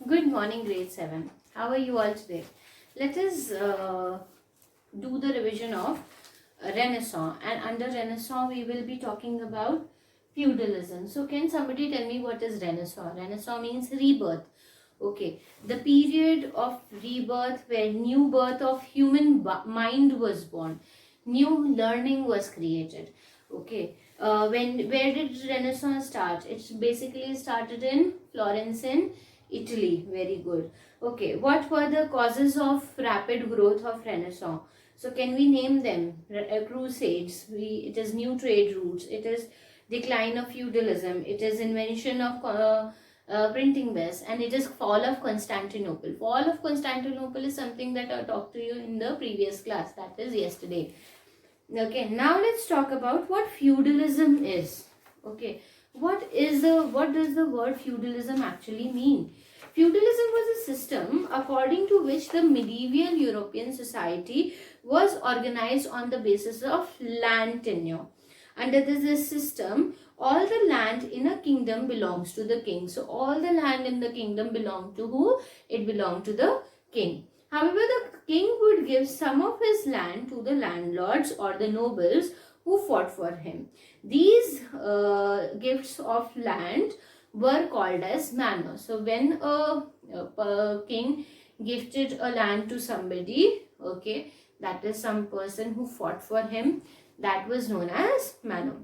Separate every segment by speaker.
Speaker 1: Good morning, grade 7. How are you all today? Let us do the revision of Renaissance, and under Renaissance we will be talking about feudalism. So can somebody tell me what is Renaissance? Renaissance means rebirth. Okay, the period of rebirth where new birth of human mind was born, new learning was created. Okay, where did Renaissance start? It basically started in Florence in Italy. Very good. Okay, what were the causes of rapid growth of Renaissance? So can we name them? Crusades. It is new trade routes. It is decline of feudalism. It is invention of printing press, and it is fall of Constantinople. Fall of Constantinople is something that I talked to you in the previous class. That is yesterday. Okay, now let's talk about what feudalism is. Okay, what does the word feudalism actually mean? Feudalism was a system according to which the medieval European society was organized on the basis of land tenure. Under this system, all the land in a kingdom belongs to the king. So all the land in the kingdom belonged to who? It belonged to the king. However, the king would give some of his land to the landlords or the nobles who fought for him. These gifts of land were called as manor. So when a king gifted a land to somebody, okay, that is some person who fought for him, that was known as manor.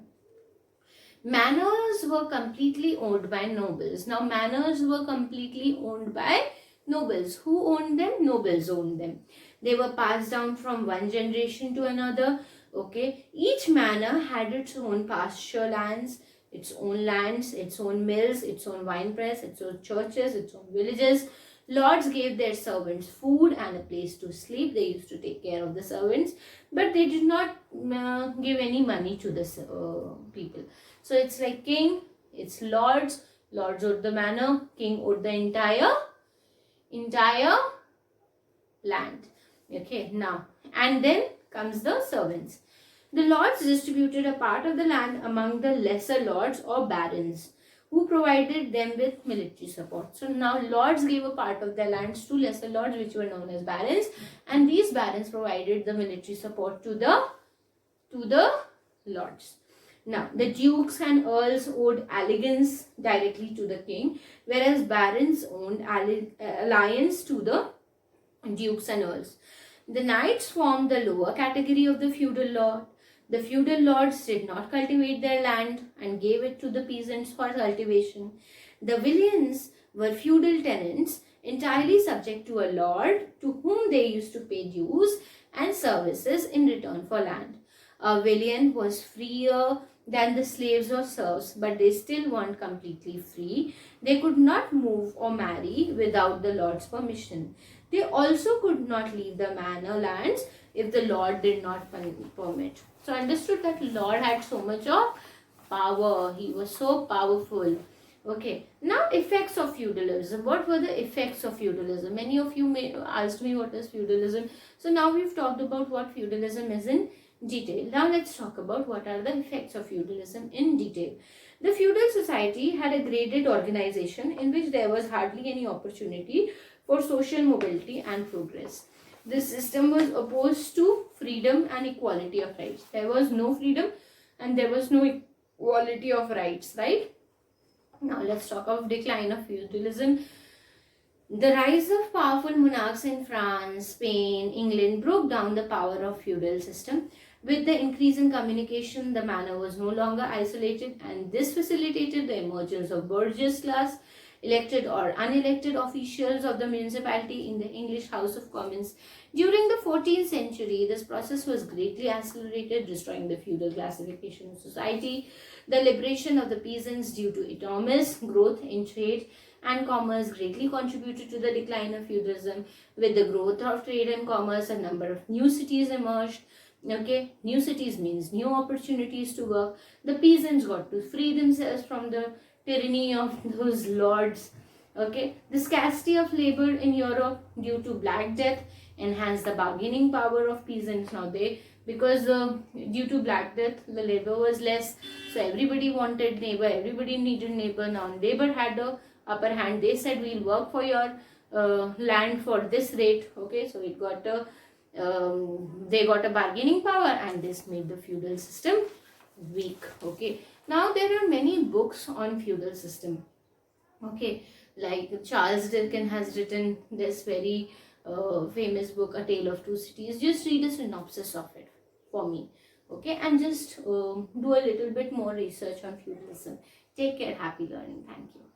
Speaker 1: Manors were completely owned by nobles. Now manors were completely owned by nobles. Who owned them? Nobles owned them. They were passed down from one generation to another. Okay, each manor had its own pasture lands, its own lands, its own mills, its own wine press, its own churches, its own villages. Lords gave their servants food and a place to sleep. They used to take care of the servants, but they did not give any money to the people. So it's like king, it's lords, lords owed the manor, king owed the entire land. Okay, now, and then comes the servants. The lords distributed a part of the land among the lesser lords or barons, who provided them with military support. So now lords gave a part of their lands to lesser lords, which were known as barons, and these barons provided the military support to the lords. Now, the dukes and earls owed allegiance directly to the king, whereas barons owned alliance to the dukes and earls. The knights formed the lower category of the feudal lord. The feudal lords did not cultivate their land and gave it to the peasants for cultivation. The villeins were feudal tenants entirely subject to a lord to whom they used to pay dues and services in return for land. A villain was freer than the slaves or serfs, but they still weren't completely free. They could not move or marry without the lord's permission. They also could not leave the manor lands if the lord did not permit. So understood that lord had so much of power. He was so powerful. Okay, now effects of feudalism. What were the effects of feudalism? Many of you may asked me what is feudalism. So now we've talked about what feudalism is in detail. Now let's talk about what are the effects of feudalism in detail. The feudal society had a graded organization in which there was hardly any opportunity for social mobility and progress. This system was opposed to freedom and equality of rights. There was no freedom and there was no equality of rights, right? Now let's talk of decline of feudalism. The rise of powerful monarchs in France, Spain, England broke down the power of feudal system. With the increase in communication, the manor was no longer isolated, and this facilitated the emergence of bourgeois class, elected or unelected officials of the municipality in the English House of Commons. During the 14th century, this process was greatly accelerated, destroying the feudal classification of society. The liberation of the peasants due to enormous growth in trade and commerce greatly contributed to the decline of feudalism. With the growth of trade and commerce, a number of new cities emerged. Okay, new cities means new opportunities to work. The peasants got to free themselves from the tyranny of those lords. Okay, the scarcity of labor in Europe due to Black Death enhanced the bargaining power of peasants. Now because due to Black Death, the labor was less, so everybody wanted labor, everybody needed labor. Now labor had a upper hand. They said we'll work for your land for this rate. Okay, so it got a they got a bargaining power, and this made the feudal system weak. Okay, now there are many books on feudal system. Okay, like Charles Dickens has written this very famous book, A Tale of Two Cities. Just read a synopsis of it for me. Okay, and just do a little bit more research on feudalism. Take care. Happy learning. Thank you.